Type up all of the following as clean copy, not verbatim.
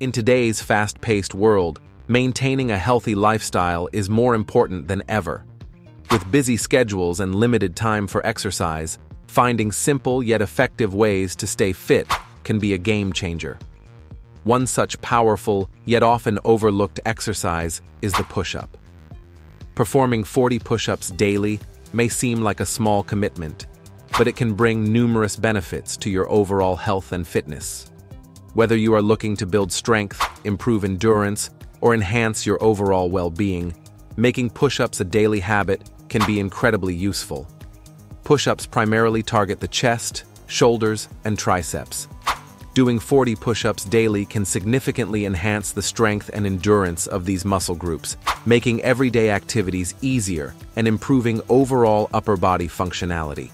In today's fast-paced world, maintaining a healthy lifestyle is more important than ever. With busy schedules and limited time for exercise, finding simple yet effective ways to stay fit can be a game changer. One such powerful yet often overlooked exercise is the push-up. Performing 40 push-ups daily may seem like a small commitment, but it can bring numerous benefits to your overall health and fitness. Whether you are looking to build strength, improve endurance, or enhance your overall well-being, making push-ups a daily habit can be incredibly useful. Push-ups primarily target the chest, shoulders, and triceps. Doing 40 push-ups daily can significantly enhance the strength and endurance of these muscle groups, making everyday activities easier and improving overall upper body functionality.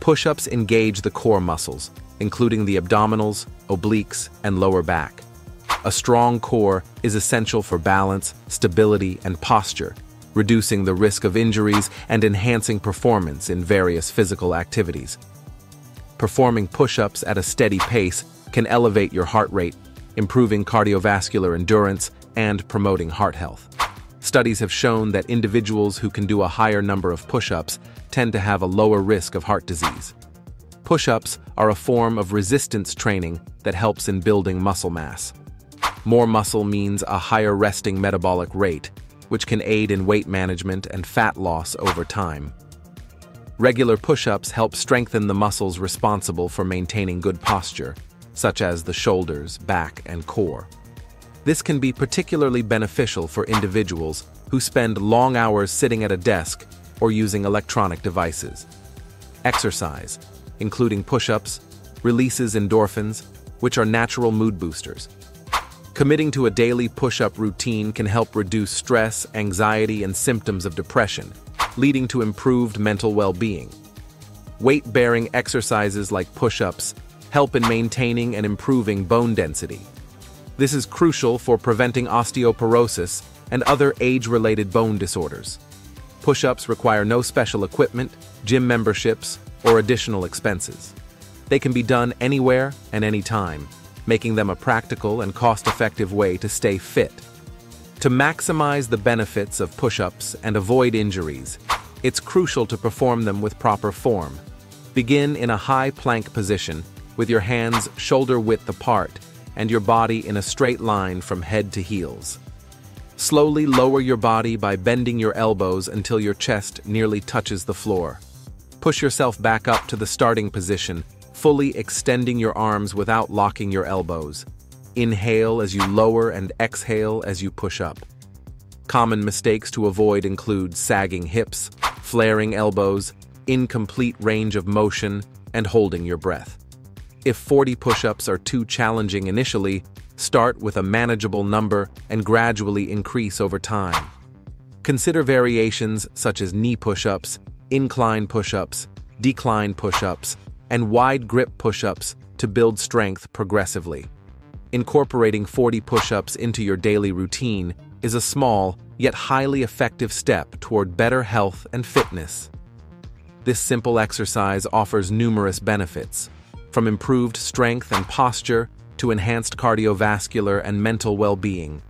Push-ups engage the core muscles, including the abdominals, obliques, and lower back. A strong core is essential for balance, stability, and posture, reducing the risk of injuries and enhancing performance in various physical activities. Performing push-ups at a steady pace can elevate your heart rate, improving cardiovascular endurance and promoting heart health. Studies have shown that individuals who can do a higher number of push-ups tend to have a lower risk of heart disease. Push-ups are a form of resistance training that helps in building muscle mass. More muscle means a higher resting metabolic rate, which can aid in weight management and fat loss over time. Regular push-ups help strengthen the muscles responsible for maintaining good posture, such as the shoulders, back, and core. This can be particularly beneficial for individuals who spend long hours sitting at a desk or using electronic devices. Exercise, including push-ups, releases endorphins, which are natural mood boosters. Committing to a daily push-up routine can help reduce stress, anxiety, and symptoms of depression, leading to improved mental well-being. Weight-bearing exercises like push-ups help in maintaining and improving bone density. This is crucial for preventing osteoporosis and other age-related bone disorders. Push-ups require no special equipment, gym memberships, or additional expenses. They can be done anywhere and anytime, making them a practical and cost-effective way to stay fit. To maximize the benefits of push-ups and avoid injuries, it's crucial to perform them with proper form. Begin in a high plank position with your hands shoulder-width apart and your body in a straight line from head to heels. Slowly lower your body by bending your elbows until your chest nearly touches the floor. Push yourself back up to the starting position, fully extending your arms without locking your elbows. Inhale as you lower and exhale as you push up. Common mistakes to avoid include sagging hips, flaring elbows, incomplete range of motion, and holding your breath. If 40 push-ups are too challenging initially, start with a manageable number and gradually increase over time. Consider variations such as knee push-ups, incline push-ups, decline push-ups, and wide grip push-ups to build strength progressively. Incorporating 40 push-ups into your daily routine is a small yet highly effective step toward better health and fitness. This simple exercise offers numerous benefits, from improved strength and posture to enhanced cardiovascular and mental well-being.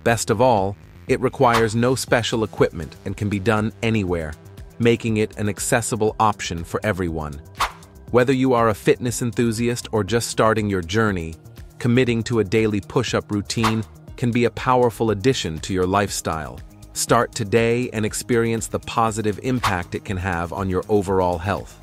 Best of all, it requires no special equipment and can be done anywhere, making it an accessible option for everyone. Whether you are a fitness enthusiast or just starting your journey, committing to a daily push-up routine can be a powerful addition to your lifestyle. Start today and experience the positive impact it can have on your overall health.